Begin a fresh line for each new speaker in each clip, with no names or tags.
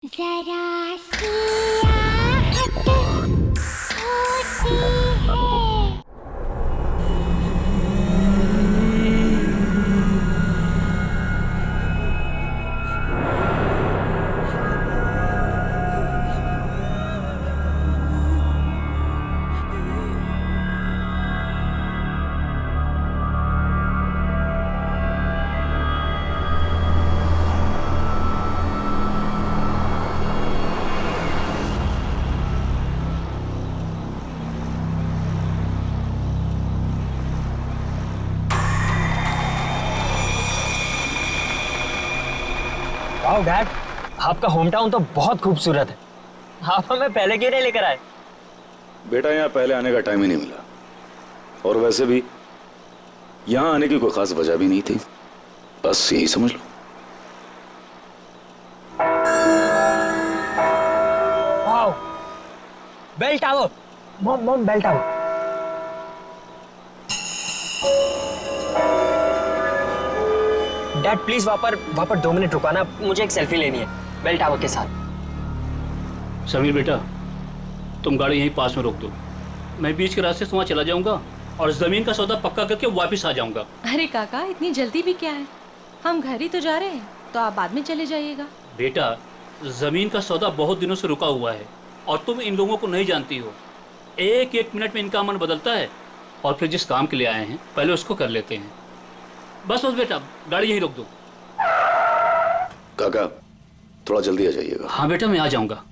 जरा सी आहट होती है।
वाओ डैड, आपका होम टाउन तो बहुत खूबसूरत है। आप हमें पहले क्यों नहीं लेकर आए?
बेटा यहाँ पहले आने का टाइम ही नहीं मिला, और वैसे भी यहाँ आने की कोई खास वजह भी नहीं थी, बस यही समझ लो।
Wow, bell tower. Mom bell tower. Dad please वहां पर 2 मिनट रुकाना, मुझे एक सेल्फी लेनी है बेल टावर के साथ।
समीर बेटा, तुम गाड़ी यहीं पास में रोक दो, मैं बीच के रास्ते से वहाँ चला जाऊंगा और जमीन का सौदा पक्का करके वापस आ जाऊंगा।
अरे काका, इतनी जल्दी भी क्या है, हम घर ही तो जा रहे हैं, तो आप बाद में चले जाइएगा।
बेटा, जमीन का सौदा बहुत दिनों से रुका हुआ है और तुम इन लोगों को नहीं जानती हो। एक एक मिनट में इनका मन बदलता है, और फिर जिस काम के लिए आए हैं पहले उसको कर लेते हैं। बस बस बेटा, गाड़ी यहीं रोक दो।
काका थोड़ा जल्दी आ जाइएगा।
हाँ बेटा, मैं आ जाऊंगा।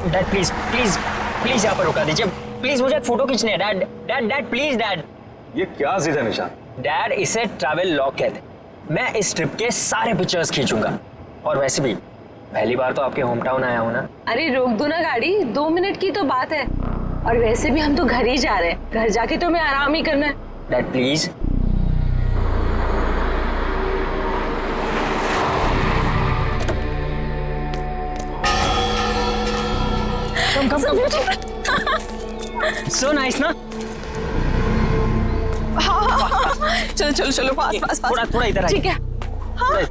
डैड प्लीज प्लीज प्लीज यहाँ पर रुका दीजिए, प्लीज मुझे एक फोटो खींचनी है। Dad dad dad please dad.
ये क्या सीधा निशान?
डैड इसे ट्रैवल लॉग कहते हैं। मैं इस ट्रिप के सारे पिक्चर्स खींचूंगा, और वैसे भी पहली बार तो आपके होम टाउन आया हूँ ना।
अरे रोक दो ना गाड़ी, 2 मिनट की तो बात है, और वैसे भी हम तो घर ही जा रहे हैं, घर जाके तो मैं आराम ही करना है।
Dad please. Come so nice ना।
चलो चलो चलो, पास पास पास।
थोड़ा इधर आइए।
ठीक है। हाँ।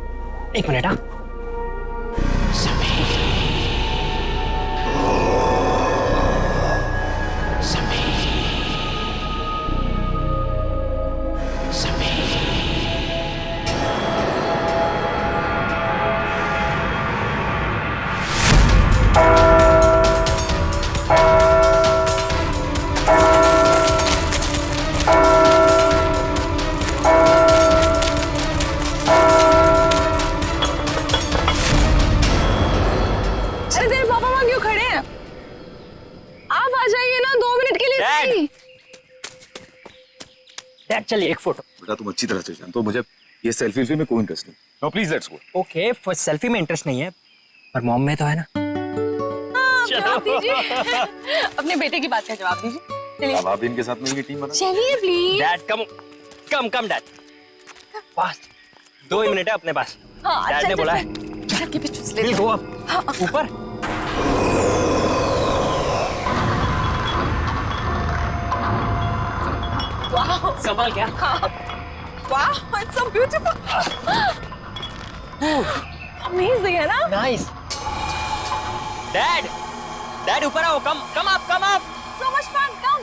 एक मिनट। हाँ डैड, चलिए एक फोटो।
बेटा तुम अच्छी तरह से जानते हो मुझे ये सेल्फी में कोई इंटरेस्ट नहीं। No please let's go.
Okay, for selfie में इंटरेस्ट नहीं है, पर मॉम में तो है ना।
जवाब दीजिए। अपने बेटे की बात का जवाब दीजिए। चलिए।
अब आप इनके साथ मिलकर टीम बना।
चलिए please.
Dad come dad, fast. 2 he minute है अपने पास।
हाँ,
डैड ने बोला है।
के पीछे ले
गो अप, ऊपर।
वाह,
संभाल क्या?
वाह, इट्स सो ब्यूटीफुल। अमेजिंग है ना?
नाइस। डैड ऊपर आओ, come up.
So much fun, come.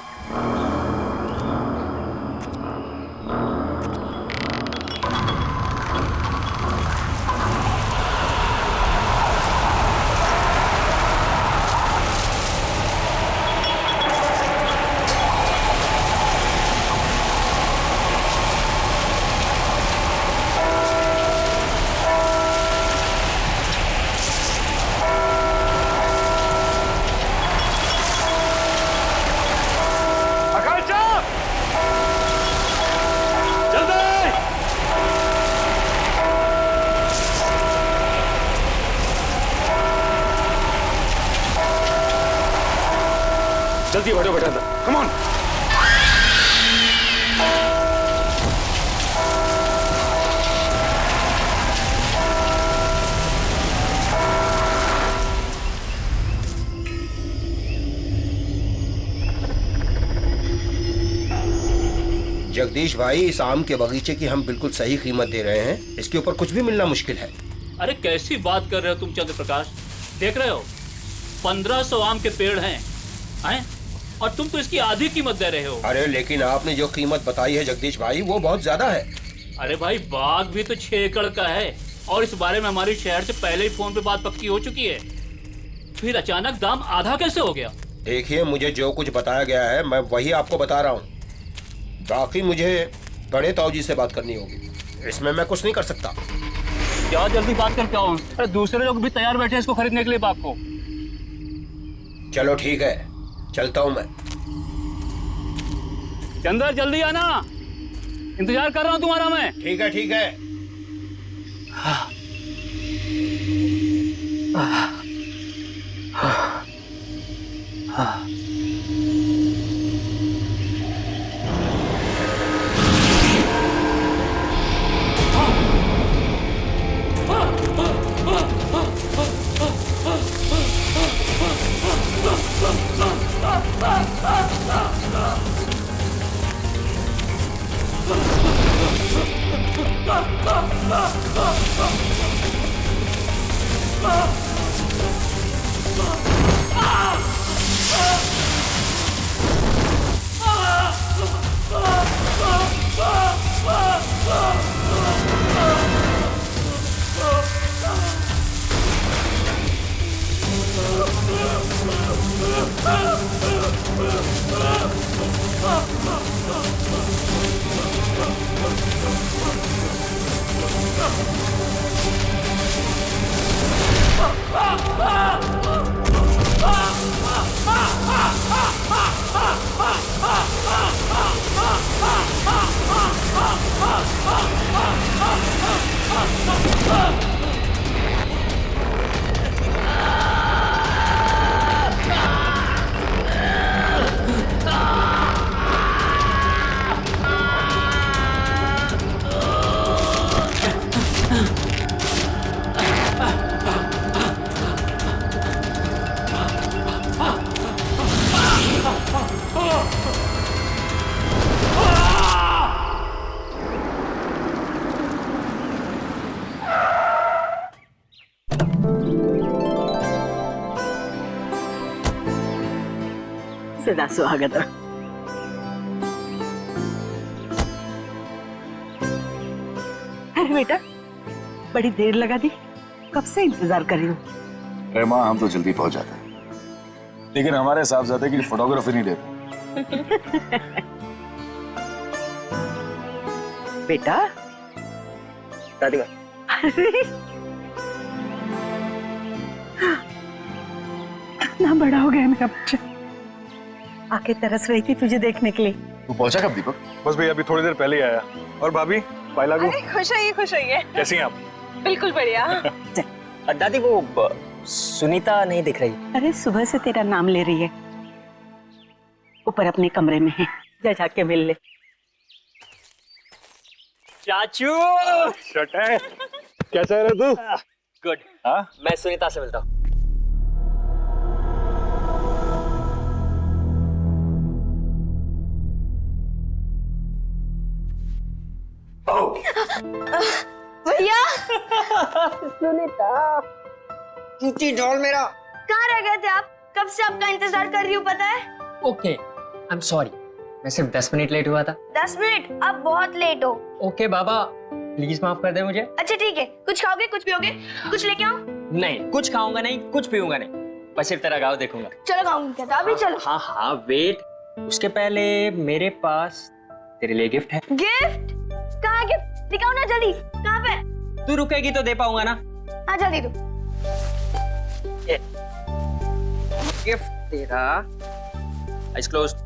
जल्दी बैठो बेटा, कम ऑन।
जगदीश भाई, इस आम के बगीचे की हम बिल्कुल सही कीमत दे रहे हैं। इसके ऊपर कुछ भी मिलना मुश्किल है।
अरे कैसी बात कर रहे हो तुम चंद्र प्रकाश? देख रहे हो 1500 आम के पेड़ हैं और तुम तो इसकी आधी कीमत दे रहे हो।
अरे लेकिन आपने जो कीमत बताई है जगदीश भाई, वो बहुत ज्यादा है।
अरे भाई, बाग भी तो 6 एकड़ का है और इस बारे में हमारी शहर से पहले ही फोन पे बात पक्की हो चुकी है। फिर अचानक दाम आधा कैसे हो गया?
देखिए, मुझे जो कुछ बताया गया है मैं वही आपको बता रहा हूँ। बाकी मुझे बड़े ताऊजी से बात करनी होगी, इसमें मैं कुछ नहीं कर सकता।
क्या जल्दी बात करके आओ? अरे दूसरे लोग भी तैयार बैठे हैं इसको खरीदने के लिए बाग को।
चलो ठीक है, चलता हूँ मैं।
चंदर जल्दी आना, इंतजार कर रहा हूँ तुम्हारा मैं।
ठीक है ठीक है।
सदा सुहागत। अरे बेटा, बड़ी देर लगा दी, कब से इंतजार कर रही हूँ।
अरे माँ, हम तो जल्दी पहुंच जाते हैं, लेकिन हमारे साहबजादे की फोटोग्राफी नहीं लेते।
बेटा
दादी
कितना बड़ा हो गया मेरा बच्चा। आके तरस रही थी तुझे देखने के लिए।
तू पहुंचा कब दीपक?
बस भाई अभी थोड़ी देर पहले ही आया। और भाभी, बाय लागू।
खुश होइए।
कैसी हैं आप?
बिल्कुल बढ़िया।
दादी, वो सुनीता नहीं दिख रही।
अरे सुबह से तेरा नाम ले रही है, ऊपर अपने कमरे में है, जा जाके मिल ले।
चाचू,
शट है। कैसा है रे तू?
गुड।
हाँ?
मैं सुनीता से मिलता हूँ।
भैया
चूची ढोल मेरा।
कहाँ रह गए थे आप? कब से आपका इंतजार कर रही हूँ, पता है?
ओके, आई एम सॉरी, मैं सिर्फ 10 मिनट लेट हुआ था।
10 मिनट? आप बहुत लेट हो।
ओके बाबा, प्लीज माफ कर दे मुझे।
अच्छा ठीक है, कुछ खाओगे, कुछ पियोगे? कुछ लेके आओ?
नहीं, कुछ खाऊंगा नहीं, कुछ पीऊंगा नहीं, बस सिर्फ तेरा गाँव देखूंगा।
चलो खाऊंगी क्या? अभी चलो।
हाँ हाँ, वेट, उसके पहले मेरे पास तेरे लिए गिफ्ट है।
गिफ्ट? कहाँ गिफ्ट? दिखाओ ना जल्दी। कहाँ पे?
तू रुकेगी तो दे पाऊंगा ना।
हाँ जल्दी दो।
गिफ्ट तेरा। Eyes closed.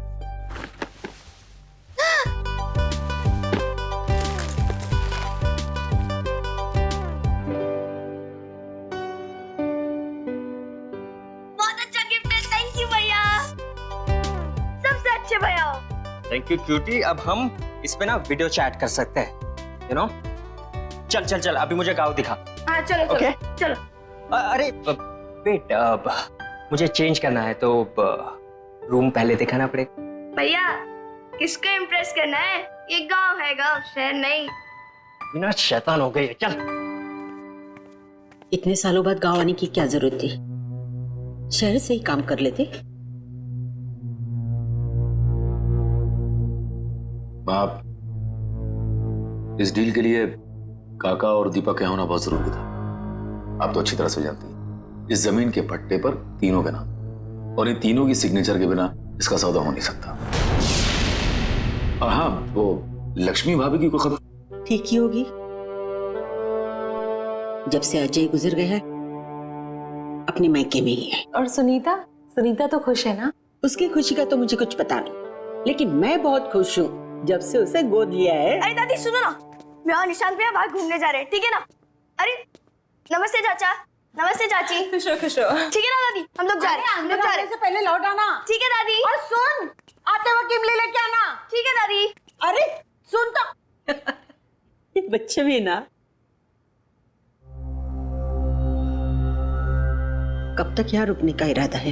बहुत अच्छा गिफ्ट है, थैंक यू भैया।
Thank you cutie. अब हम इस पे ना वीडियो चैट कर सकते हैं, यू नो। चल चल चल, अभी मुझे गाँव दिखा।
हाँ चलो चलो
Okay.
चलो।
अरे वेट, मुझे चेंज करना है तो रूम पहले दिखाना पड़ेगा।
भैया किसको इम्प्रेस करना है? ये गांव है, गांव, शहर नहीं।
बिना शैतान हो गई है, चल।
इतने सालों बाद गांव आने की क्या जरूरत थी? शहर से ही काम कर लेते।
आप इस डील के लिए काका और दीपक यहाँ होना बहुत जरूरी था। आप तो अच्छी तरह से जानती हैं, इस जमीन के पट्टे पर तीनों के नाम, और इन तीनों की सिग्नेचर के बिना इसका सौदा हो नहीं सकता। और हाँ, वो लक्ष्मी भाभी की कोई खबर?
ठीक ही होगी। जब से अजय गुजर गया है अपने मायके में ही है।
और सुनीता? सुनीता तो खुश है ना?
उसकी खुशी का तो मुझे कुछ पता नहीं, लेकिन मैं बहुत खुश हूँ जब से उसे गोद लिया है।
अरे दादी सुनो ना, मैं और निशांत भैया बाहर घूमने जा रहे हैं, ठीक है ना? अरे नमस्ते चाचा, नमस्ते चाची।
खुश हो खुश हो।
ठीक है ना दादी, हम लोग जा रहे हैं, हम लोग जा रहे हैं।
से पहले लौट आना।
ठीक है दादी।
और सुन, आते वक्त इमली लेके आना।
ठीक है दादी।
अरे सुन तो।
ये बच्चे भी ना कब तक यहाँ रुकने का इरादा है?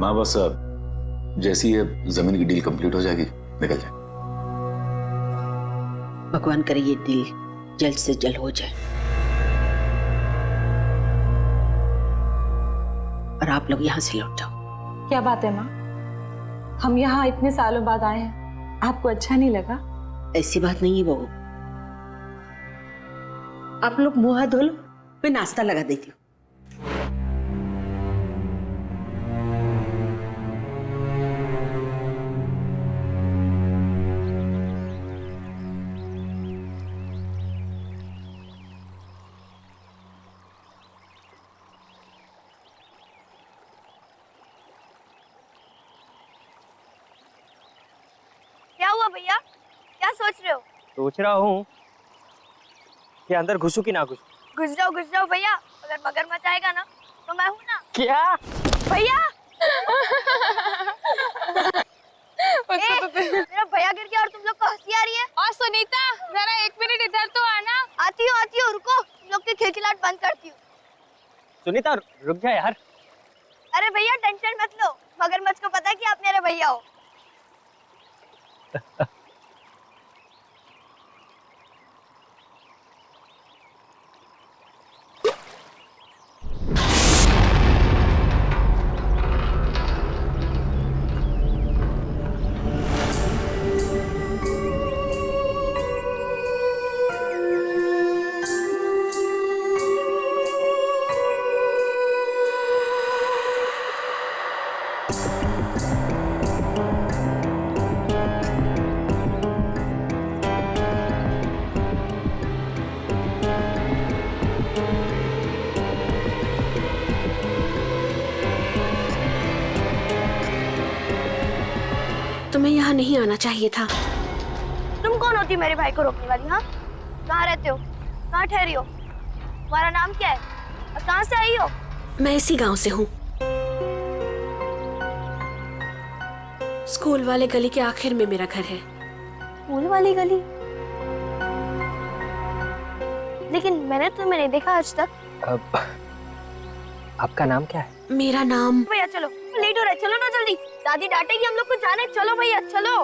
माँ बस जैसी ये जमीन की डील कंप्लीट हो जाएगी निकल जाए।
भगवान करे ये डील जल्द से जल्द हो जाए और आप लोग यहाँ से लौट जाओ।
क्या बात है माँ, हम यहाँ इतने सालों बाद आए हैं, आपको अच्छा नहीं लगा?
ऐसी बात नहीं है बहू, आप लोग मुंह हाथ धो लो, मैं नाश्ता लगा देती हूँ।
क्या हुआ भैया, क्या सोच रहे हो?
सोच रहा हूँ कि अंदर घुसूं कि ना घुसूं।
घुस जाओ भैया, अगर मगरमच्छ आएगा ना तो मैं हूँ ना।
क्या
भैया मेरा भैया गिर गया और तुम लोग को हंसी आ रही है। और सुनीता जरा 1 मिनट इधर तो आना। आती हो रुको, तुम लोग की खिलखिलाहट बंद करती हूँ।
सुनीता रुक जा यार।
अरे भैया टेंशन मत लो, मगरमच्छ को पता है कि आप मेरे भैया हो।
तुम्हें यहाँ नहीं आना चाहिए था।
तुम कौन होती मेरे भाई को रोकने वाली? हाँ, कहाँ रहते हो, कहाँ ठहरी हो, तुम्हारा नाम क्या है और कहाँ से आई हो?
मैं इसी गांव से हूँ। स्कूल वाले गली के आखिर में मेरा घर है।
स्कूल वाली गली? लेकिन मैंने तुम्हें नहीं देखा आज तक।
आपका नाम क्या है?
मेरा नाम।
भैया चलो, लेट हो रहा है, चलो ना जल्दी, दादी डांटेगी हम लोग को। जाना है, चलो भैया चलो।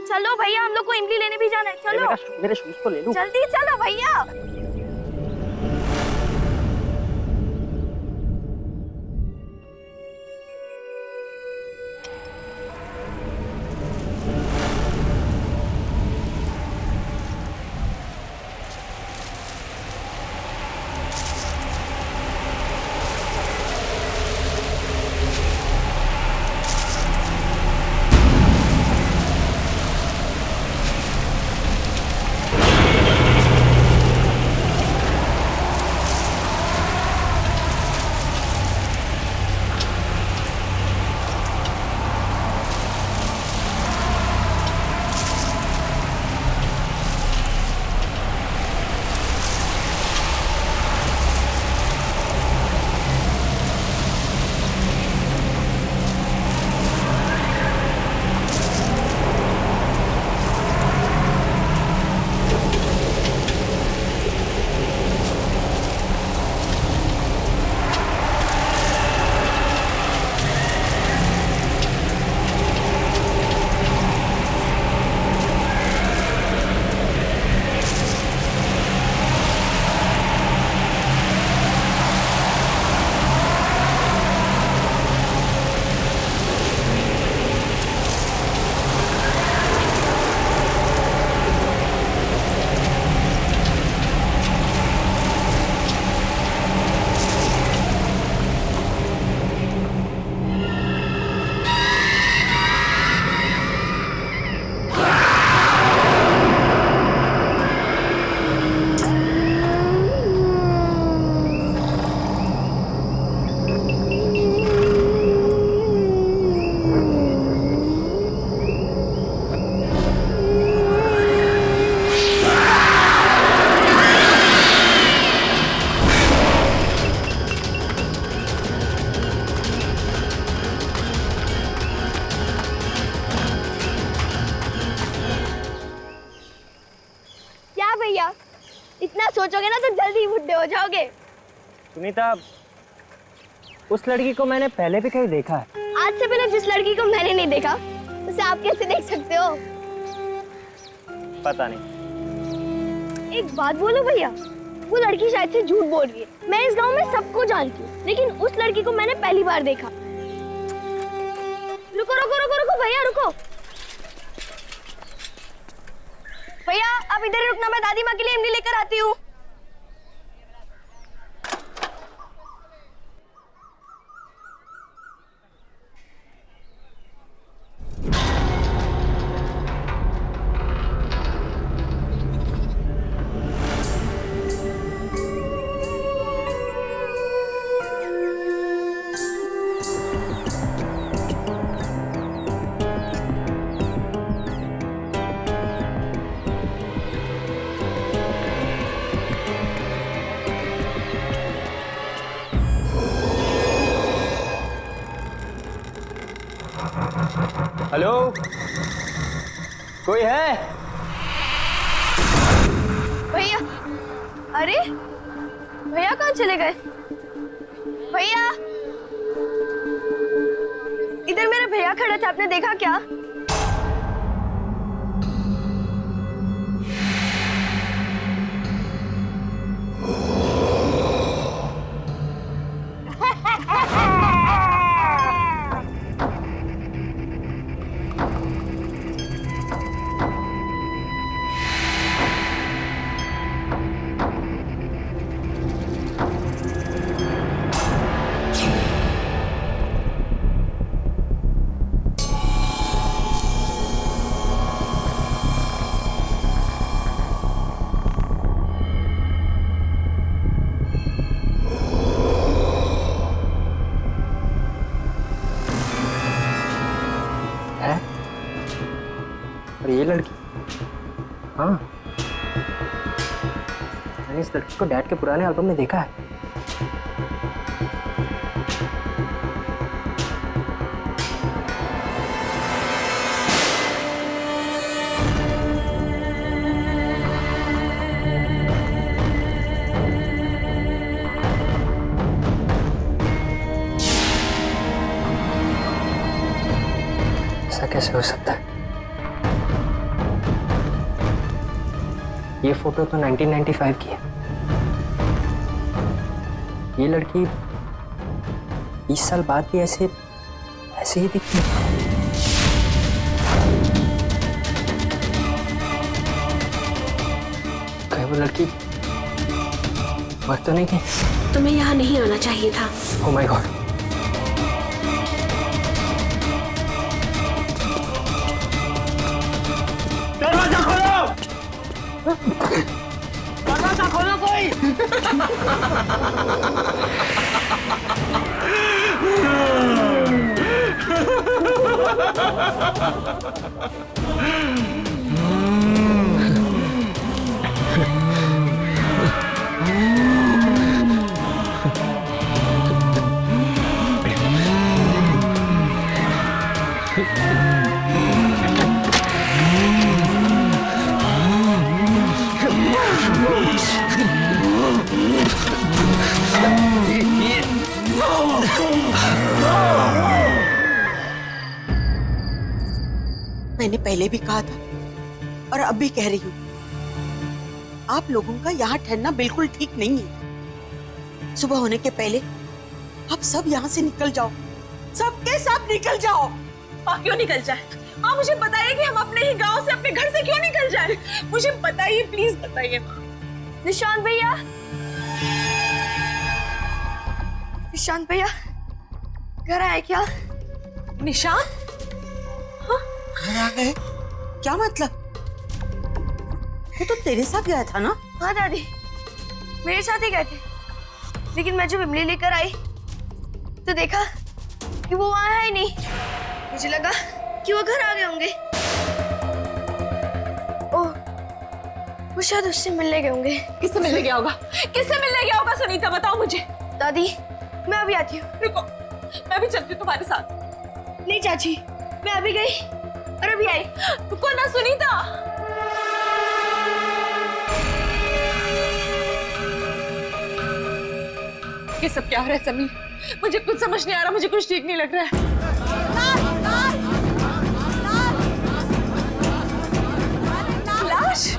चलो भैया, हम लोग को इमली लेने भी जाना है, चलो।
मेरे शूज तो ले लूं।
जल्दी चलो भैया। सोचोगे ना तो जल्दी बुढ़े हो जाओगे।
सुनीता, उस लड़की को मैंने पहले भी कहीं देखा है।
आज से पहले जिस लड़की को मैंने नहीं देखा उसे आप कैसे देख सकते हो?
पता नहीं।
एक बात बोलो भैया, वो लड़की शायद से झूठ बोल रही है। मैं इस गांव में सबको जानती हूँ, लेकिन उस लड़की को मैंने पहली बार देखा। रुको रुको रुको रुको भैया रुको। भैया आप इधर ही रुकना, मैं दादी माँ के लिए इमली लेकर आती हूँ।
हेलो, कोई है?
भैया, अरे भैया कहाँ चले गए? भैया, इधर मेरे भैया खड़े थे, आपने देखा क्या?
ये लड़की, हाँ, मैंने इस लड़की को डैड के पुराने एल्बम में देखा है। ऐसा कैसे हो सकता है? ये फोटो तो 1995 की है। ये लड़की 20 साल बाद भी ऐसे ही दिखती है। कहीं वो लड़की मर तो नहीं गई?
तुम्हें यहाँ नहीं आना चाहिए था।
Oh my God!
दरवाजा खोलो! दरवाजा खोलो कोई!
मैंने पहले भी कहा था और अब भी कह रही हूँ, आप लोगों का यहाँ ठहरना बिल्कुल ठीक नहीं है। सुबह होने के पहले आप सब यहाँ से निकल जाओ, सबके सब निकल जाओ।
माँ क्यों निकल जाए? माँ मुझे बताइए कि हम अपने ही गांव से, अपने घर से क्यों निकल जाए? मुझे बताइए, प्लीज बताइए माँ।
निशांत भैया, निशांत भैया घर आए क्या?
निशांत?
घर आ गए? क्या मतलब? वो तो तेरे साथ गया था ना?
हाँ दादी, मेरे साथ ही गए थे, लेकिन मैं जब इमली लेकर आई तो देखा कि वो वहां है ही नहीं। मुझे लगा कि वो घर आ गए होंगे। ओह, वो शायद उससे मिलने गए होंगे।
किससे मिलने गया होगा? किससे मिलने गया होगा? सुनीता बताओ मुझे।
दादी मैं अभी आती हूँ।
रुको, मैं भी चलती हूँ तुम्हारे साथ।
नहीं चाची, मैं अभी गई और अभी आई।
रुको ना सुनीता। ये सब क्या हो रहा है समीर? मुझे कुछ समझ नहीं आ रहा, मुझे कुछ ठीक नहीं लग रहा है। लाश?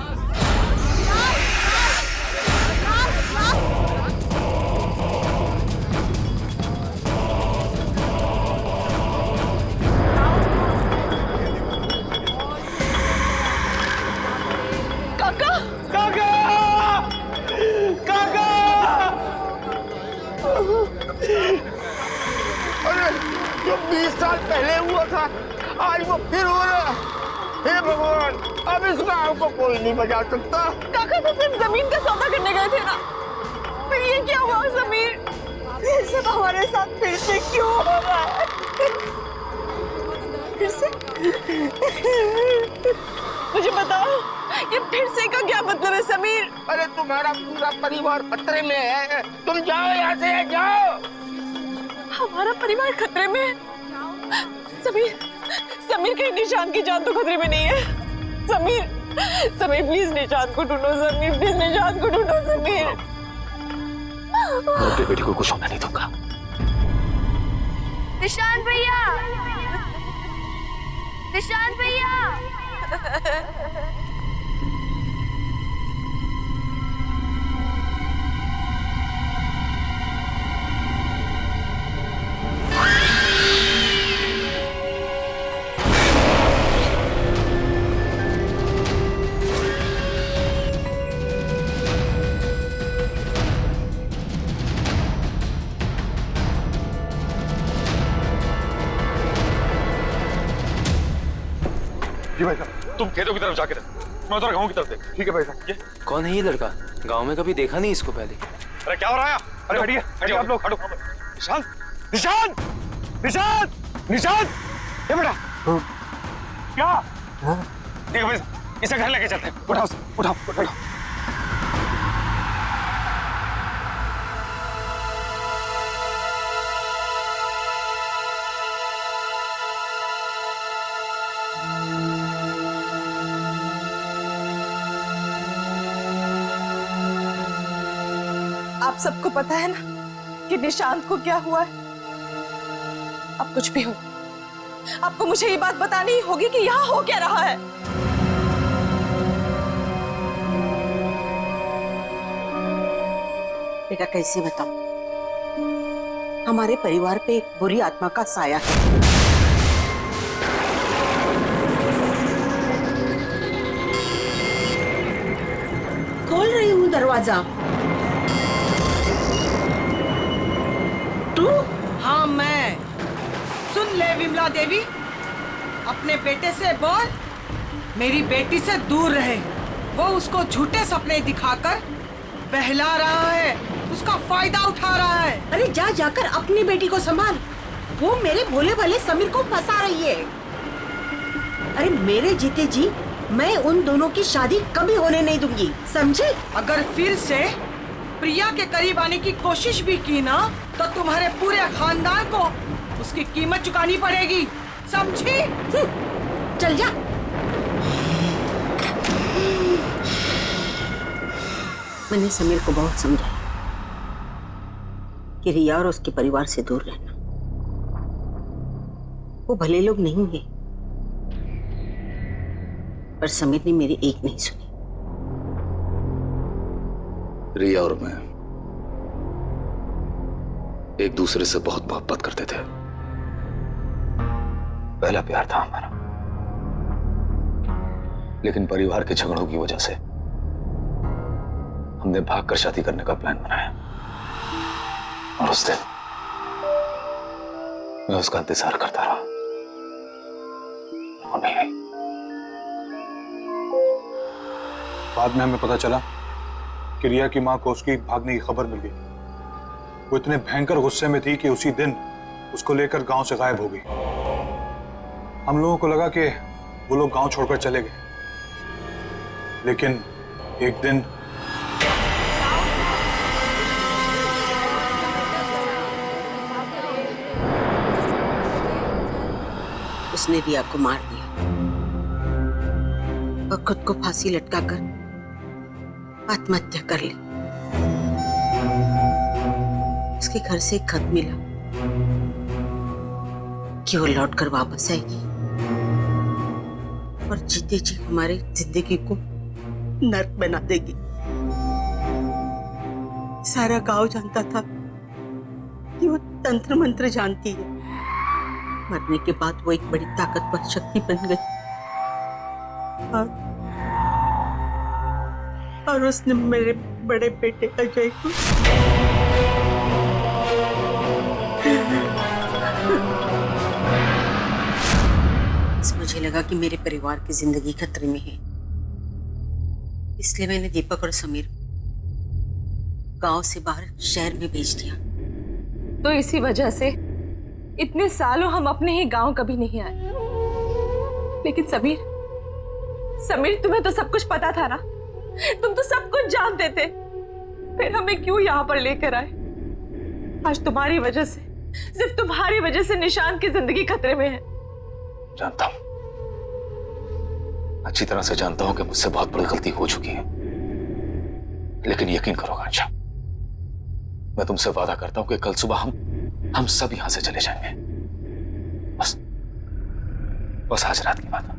काका!
काका! काका! अरे जो 20 साल पहले हुआ था आज वो फिर हो रहा। हे भगवान, अब इस गांव को कोई नहीं बचा सकता।
काका तो सिर्फ जमीन का सौदा करने गए थे ना, फिर ये क्या हुआ समीर? ये सब हमारे साथ फिर से क्यों हो रहा है? फिर से? मुझे बताओ, ये फिर से का क्या मतलब है समीर?
अरे तुम्हारा पूरा परिवार खतरे में है, तुम जाओ यहाँ से, जाओ।
हमारा परिवार खतरे में है? समीर, समीर कहीं निशांत की जान तो खतरे में नहीं है। समीर, समीर प्लीज निशांत को ढूंढो, समीर प्लीज निशांत को ढूंढो, समीर।
मैं अपनी बेटी को कुछ होने नहीं दूंगा।
निशांत भैया, निशांत भैया।
जी भाई साहब, तुम खेतों की तरफ जाके रहो, मैं उधर गाँव की तरफ देख। ठीक है भाई साहब। ये
कौन है ये लड़का? गांव में कभी देखा नहीं इसको पहले।
अरे क्या हो रहा है? अरे हटिए, हटिए आप लोग, हटो। निशांत, निशांत, निशांत, निशांत, ये बेटा क्या? ठीक है भाई, इसे घर लेके चलते हैं। उठाओ, उठाओ, उठाओ।
आप सबको पता है ना कि निशांत को क्या हुआ है? अब कुछ भी हो, आपको मुझे ये बात बतानी ही होगी कि यहाँ हो क्या रहा है।
बेटा कैसे बताऊं? हमारे परिवार पे एक बुरी आत्मा का साया है। खोल रही हूँ दरवाजा। तू?
हाँ मैं। सुन ले विमला देवी, अपने बेटे से बोल मेरी बेटी से दूर रहे। वो उसको झूठे सपने दिखाकर बहला रहा है, उसका फायदा उठा रहा है।
अरे जा जाकर अपनी बेटी को संभाल, वो मेरे भोले भाले समीर को फंसा रही है। अरे मेरे जीते जी मैं उन दोनों की शादी कभी होने नहीं दूंगी, समझे?
अगर फिर से प्रिया के करीब आने की कोशिश भी की ना तो तुम्हारे पूरे खानदान को उसकी कीमत चुकानी पड़ेगी, समझी?
चल जा। मैंने समीर को बहुत समझाया कि रिया और उसके परिवार से दूर रहना। वो भले लोग नहीं हैं, पर समीर ने मेरी एक नहीं सुनी।
रिया और मैं एक दूसरे से बहुत मोहब्बत करते थे। पहला प्यार था हमारा, लेकिन परिवार के झगड़ों की वजह से हमने भागकर शादी करने का प्लान बनाया। और उस दिन मैं उसका इंतजार करता रहा, वो नहीं आई।
बाद में हमें पता चला कि रिया की मां को उसकी भागने की खबर मिल गई। वो इतने भयंकर गुस्से में थी कि उसी दिन उसको लेकर गांव से गायब हो गई। हम लोगों को लगा कि वो लोग गांव छोड़कर चले गए, लेकिन एक दिन
उसने रिया को मार दिया और खुद को फांसी लटकाकर आत्महत्या कर ली। उसके घर से एक खत मिला कि वो लौट कर वापस आएगी और जीते जी हमारी जिंदगी को नर्क बना देगी। सारा गांव जानता था कि वो तंत्र मंत्र जानती है। मरने के बाद वो एक बड़ी ताकतवर शक्ति बन गई और उसने मेरे बड़े बेटे अजय को मुझे लगा कि मेरे परिवार की जिंदगी खतरे में है, इसलिए मैंने दीपक और समीर गांव से बाहर शहर में भेज दिया।
तो इसी वजह से इतने सालों हम अपने ही गांव कभी नहीं आए। लेकिन समीर तुम्हें तो सब कुछ पता था ना, तुम तो सब कुछ जानते थे, फिर हमें क्यों यहाँ पर लेकर आए? आज तुम्हारी वजह से, सिर्फ तुम्हारी वजह से निशांत की जिंदगी खतरे में है।
जानता हूं, अच्छी तरह से जानता हूं कि मुझसे बहुत बड़ी गलती हो चुकी है, लेकिन यकीन करो कांचा, मैं तुमसे वादा करता हूं कि कल सुबह हम सब यहां से चले जाएंगे। बस आज रात की बात है।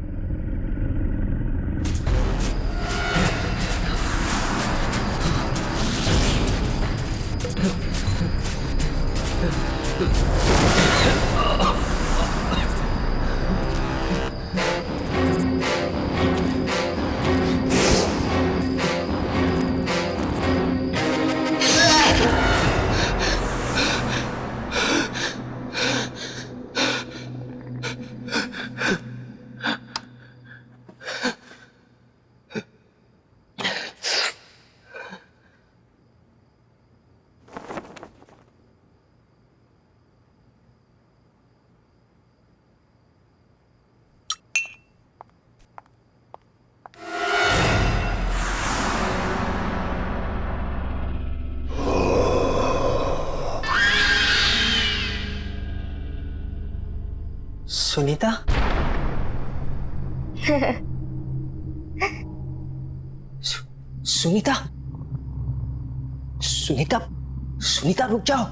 सुनीता, सुनीता, सुनीता, सुनीता रुक जाओ।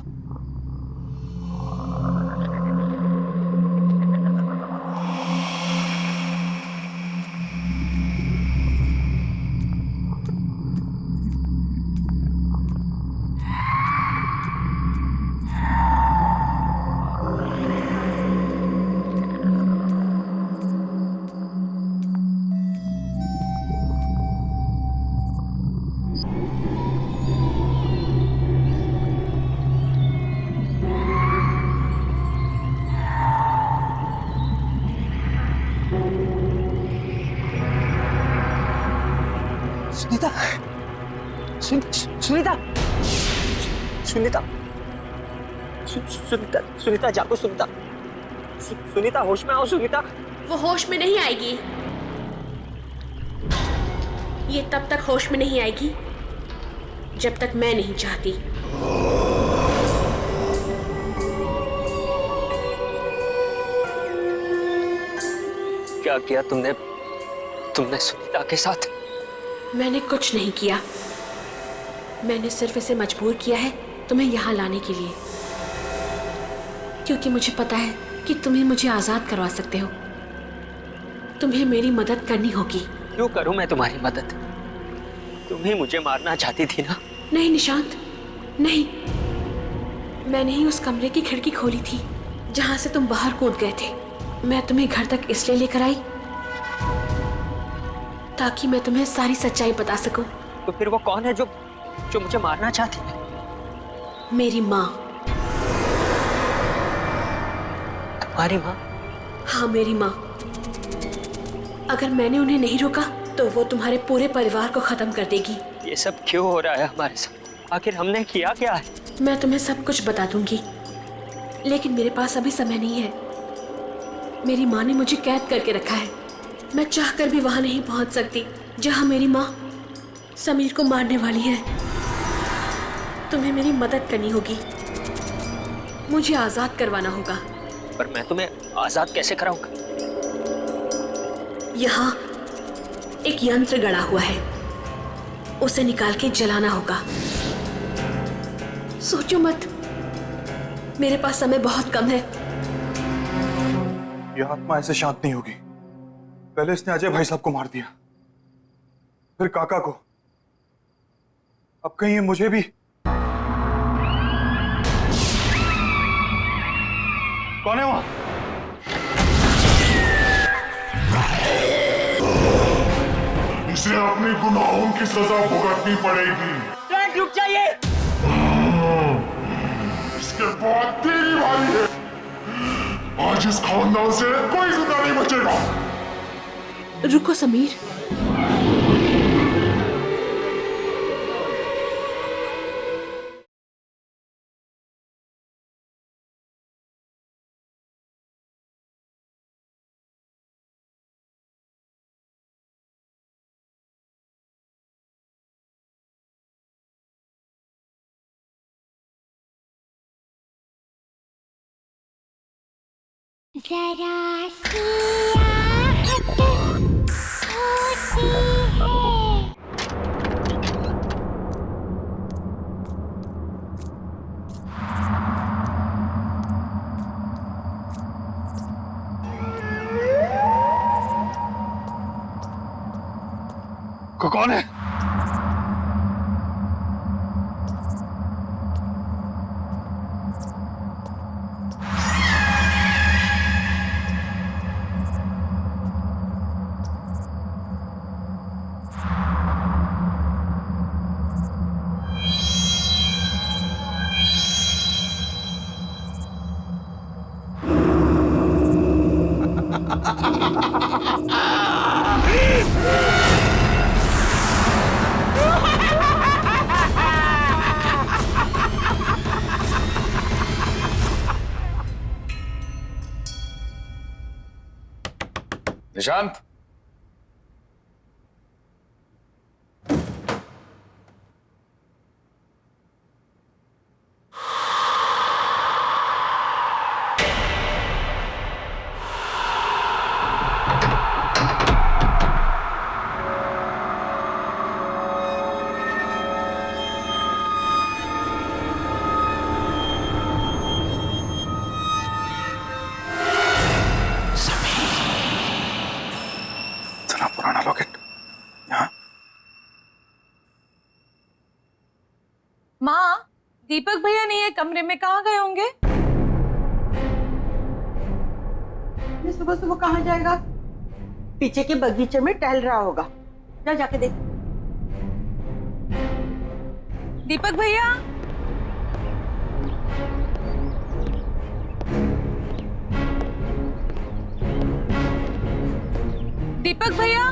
सुनीता, सुनीता, सुनीता, सुनीता, सुनीता जागो, सुनीता, सुनीता होश में आओ, सुनीता।
वो होश में नहीं आएगी। ये तब तक होश में नहीं आएगी जब तक मैं नहीं चाहती।
क्या किया तुमने सुनीता के साथ?
मैंने कुछ नहीं किया। मैंने सिर्फ इसे मजबूर किया है तुम्हें यहाँ लाने के लिए, क्योंकि मुझे पता है कि तुम्हें मुझे आजाद करवा सकते हो। तुम्हें मेरी मदद करनी होगी।
क्यों करूं मैं तुम्हारी मदद? तुम ही मुझे मारना चाहती थी ना?
नहीं निशांत, नहीं। मैंने ही उस कमरे की खिड़की खोली थी जहां से तुम बाहर कूद गए थे। मैं तुम्हें घर तक इसलिए लेकर आई ताकि मैं तुम्हें सारी सच्चाई बता सकूं।
तो फिर वो कौन है जो मुझे मारना चाहती है?
मेरी माँ।
तुम्हारी माँ?
हाँ, मेरी माँ। अगर मैंने उन्हें नहीं रोका तो वो तुम्हारे पूरे परिवार को खत्म कर देगी।
ये सब क्यों हो रहा है हमारे साथ? आखिर हमने किया क्या है?
मैं तुम्हें सब कुछ बता दूंगी, लेकिन मेरे पास अभी समय नहीं है। मेरी माँ ने मुझे कैद करके रखा है। मैं चाहकर भी वहां नहीं पहुंच सकती जहां मेरी माँ समीर को मारने वाली है। तुम्हें मेरी मदद करनी होगी, मुझे आजाद करवाना होगा।
पर मैं तुम्हें आजाद कैसे कराऊंगा?
यहाँ एक यंत्र गड़ा हुआ है, उसे निकाल के जलाना होगा। सोचो मत, मेरे पास समय बहुत कम है।
यह आत्मा ऐसे शांत नहीं होगी। पहले इसने अजय भाई साहब को मार दिया, फिर काका को, अब कहीं ये मुझे भी। कौन है वहां?
इसे अपने गुनाहों की सजा भुगतनी पड़ेगी।
रुक जाइए।
इसके बाद तेरी बारी है। आज इस खानदान से कोई जिंदा नहीं बचेगा।
रुको समीर,
जरा सी आहट होती है।
कौन है?
निशांत, पुराना लॉकेट यहाँ।
माँ, दीपक भैया नहीं है कमरे में, कहाँ गए होंगे?
ये सुबह सुबह कहाँ जाएगा? पीछे के बगीचे में टहल रहा होगा, जा जाके देख।
दीपक भैया, दीपक भैया,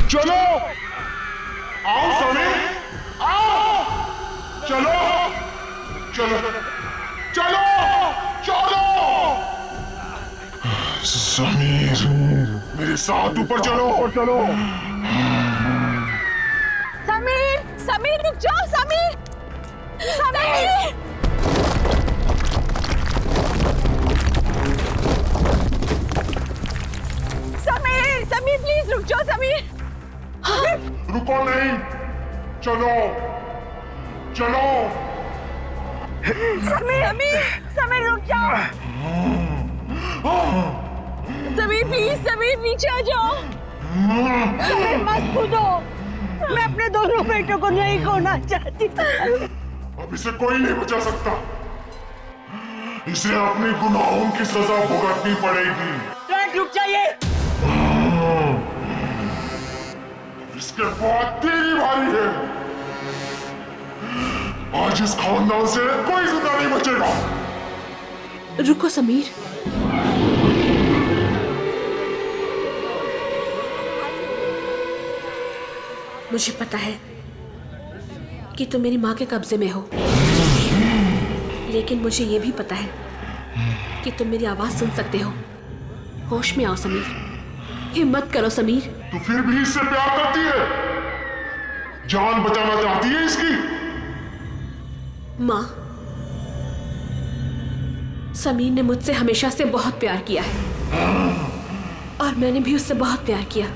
चलो, आओ समीर, आओ, चलो, चलो, चलो, चलो। समीर, मेरे साथ ऊपर चलो, चलो।
समीर, समीर रुक जाओ, समीर, समीर। समीर, समीर प्लीज रुक जाओ, समीर।
चलो चलो।
समीर रुक जाओ। समीर प्लीज, समीर नीचे आ जाओ। समीर मत कूदो, मैं अपने दोनों बेटों को नहीं खोना चाहती।
अब इसे कोई नहीं बचा सकता, इसे अपने गुनाहों की सजा भुगतनी पड़ेगी।
रुक जाइए।
इसके बाद तेरी बारी है। आज इस खानदान से कोई जिंदा नहीं बचेगा।
रुको समीर, मुझे पता है कि तुम मेरी माँ के कब्जे में हो, लेकिन मुझे यह भी पता है कि तुम मेरी आवाज सुन सकते हो। होश में आओ समीर, हिम्मत करो समीर।
तू फिर भी इससे प्यार करती है, जान बचाना चाहती है इसकी।
माँ, समीर ने मुझसे हमेशा से बहुत प्यार किया है और मैंने भी उससे बहुत प्यार किया।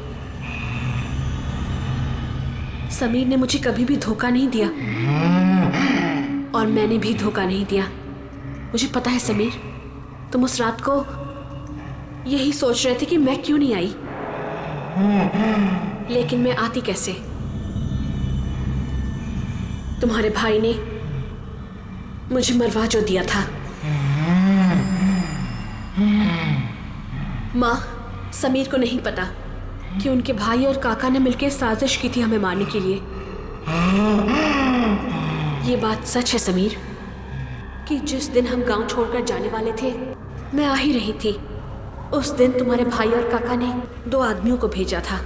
समीर ने मुझे कभी भी धोखा नहीं दिया और मैंने भी धोखा नहीं दिया। मुझे पता है समीर, तुम उस रात को यही सोच रहे थे कि मैं क्यों नहीं आई, लेकिन मैं आती कैसे? तुम्हारे भाई ने मुझे मरवा जो दिया था। माँ, समीर को नहीं पता कि उनके भाई और काका ने मिलकर साजिश की थी हमें मारने के लिए। ये बात सच है समीर कि जिस दिन हम गांव छोड़कर जाने वाले थे, मैं आ ही रही थी। उस दिन तुम्हारे भाई और काका ने 2 आदमियों को भेजा था।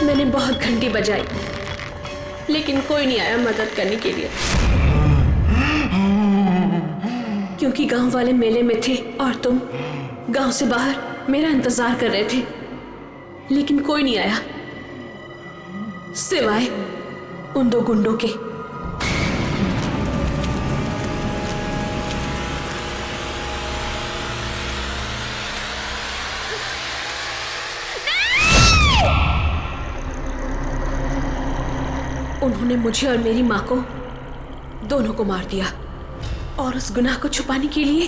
मैंने बहुत घंटी बजाई, लेकिन कोई नहीं आया मदद करने के लिए, क्योंकि गांव वाले मेले में थे और तुम गांव से बाहर मेरा इंतजार कर रहे थे। लेकिन कोई नहीं आया सिवाय उन 2 गुंडों के। उन्होंने मुझे और मेरी माँ को, दोनों को मार दिया और उस गुनाह को छुपाने के लिए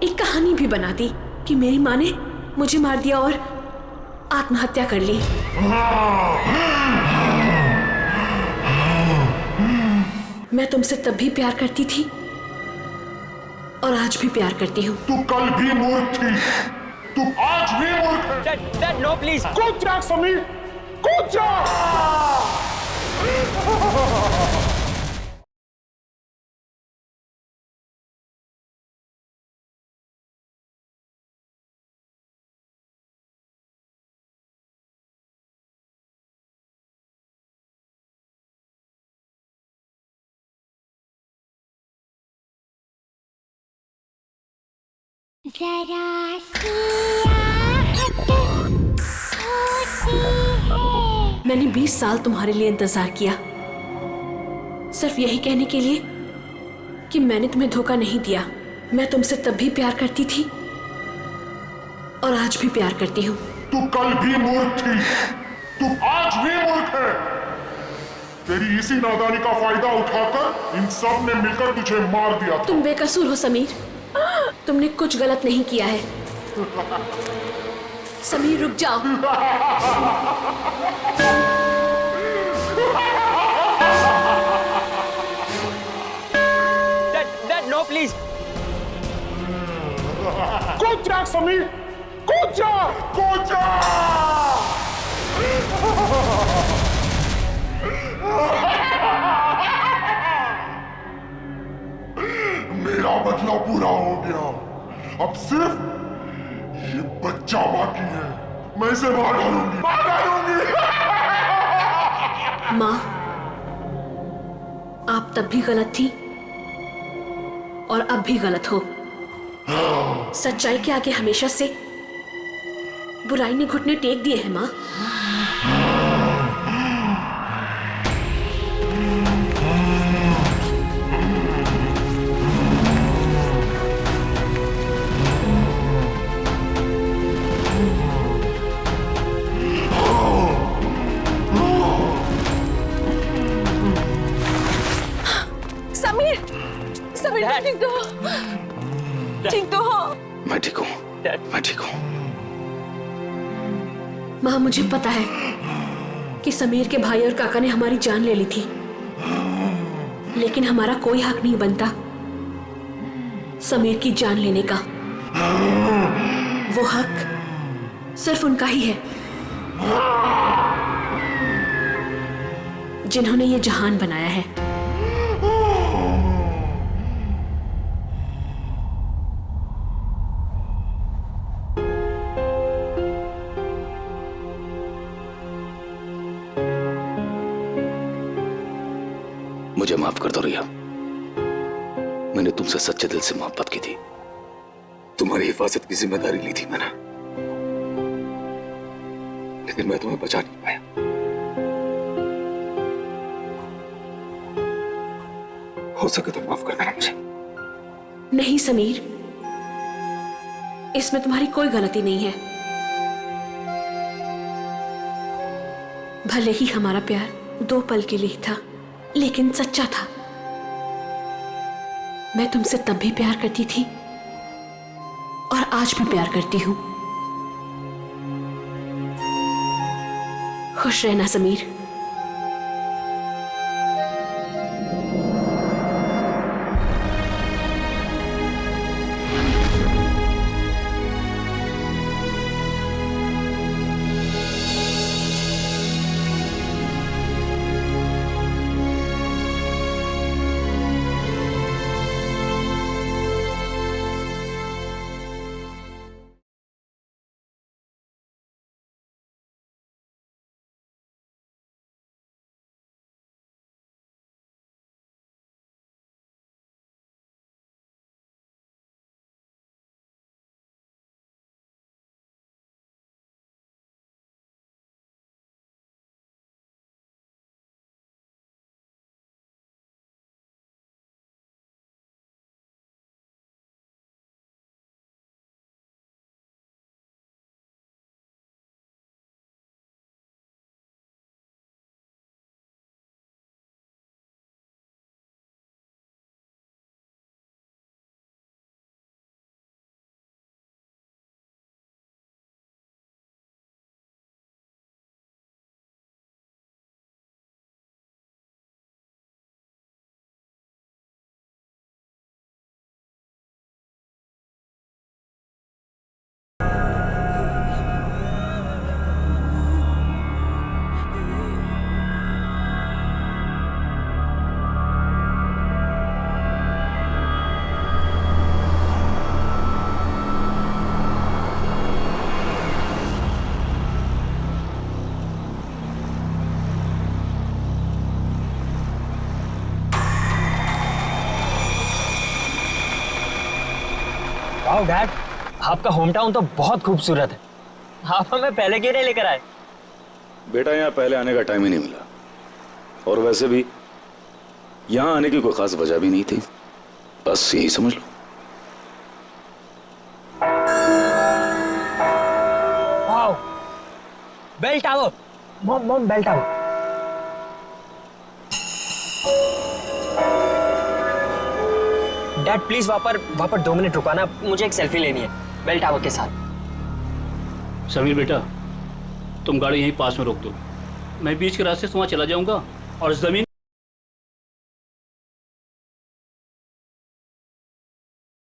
एक कहानी भी बना दी कि मेरी माँ ने मुझे मार दिया और आत्महत्या कर ली। मैं तुमसे तब भी प्यार करती थी और आज भी प्यार करती हूँ।
तू कल भी मूर्ख थी, तू आज भी मूर्ख है।
Dad no please.
कूद जा समीर, कूद जा।
जरा सी आहट होती है।
मैंने 20 साल तुम्हारे लिए इंतजार किया, सिर्फ यही कहने के लिए कि मैंने तुम्हें धोखा नहीं दिया। मैं तुमसे तब भी प्यार करती थी और आज भी प्यार करती हूँ।
तू कल भी मूर्ख थी, तू आज भी मूर्ख है। तेरी इसी नादानी का फायदा उठाकर इन सब ने मिलकर तुझे मार दिया था।
तुम बेकसूर हो समीर, तुमने कुछ गलत नहीं किया है। समीर रुक जाओ।
Dad no please.
कूद जा समीर, कूद जा, कूद जा। मेरा बदला पूरा हो गया, अब सिर्फ ये बच्चा बाकी है। मैं इसे मार डालूंगी, मार डालूंगी।
माँ, आप तब भी गलत थी और अब भी गलत हो। सच्चाई के आगे हमेशा से बुराई ने घुटने टेक दिए हैं माँ।
समीर, समीर तुम ठीक तो हो? ठीक तो हो?
मैं ठीक हूँ, मैं ठीक हूँ।
माँ, मुझे पता है कि समीर के भाई और काका ने हमारी जान ले ली थी, लेकिन हमारा कोई हक नहीं बनता समीर की जान लेने का। वो हक सिर्फ उनका ही है जिन्होंने ये जहान बनाया है।
मुझे माफ कर दो रिया, मैंने तुमसे सच्चे दिल से मोहब्बत की थी। तुम्हारी हिफाजत की जिम्मेदारी ली थी मैंने, लेकिन मैं तुम्हें बचा नहीं पाया। हो सके तो माफ कर देना मुझे।
नहीं समीर, इसमें तुम्हारी कोई गलती नहीं है। भले ही हमारा प्यार 2 पल के लिए था, लेकिन सच्चा था। मैं तुमसे तब भी प्यार करती थी और आज भी प्यार करती हूं। खुश रहना समीर।
वाओ डैड, आपका होम टाउन तो बहुत खूबसूरत है। आप हमें पहले क्यों नहीं लेकर आए?
बेटा, यहाँ पहले आने का टाइम ही नहीं मिला, और वैसे भी यहाँ आने की कोई खास वजह भी नहीं थी। बस यही समझ लो।
Wow, bell tower. Mom bell tower. Dad please वहां पर 2 मिनट रुकाना, मुझे एक सेल्फी लेनी है बेल टावर के साथ।
समीर बेटा, तुम गाड़ी यहीं पास में रोक दो, मैं बीच के रास्ते से वहां चला जाऊंगा और जमीन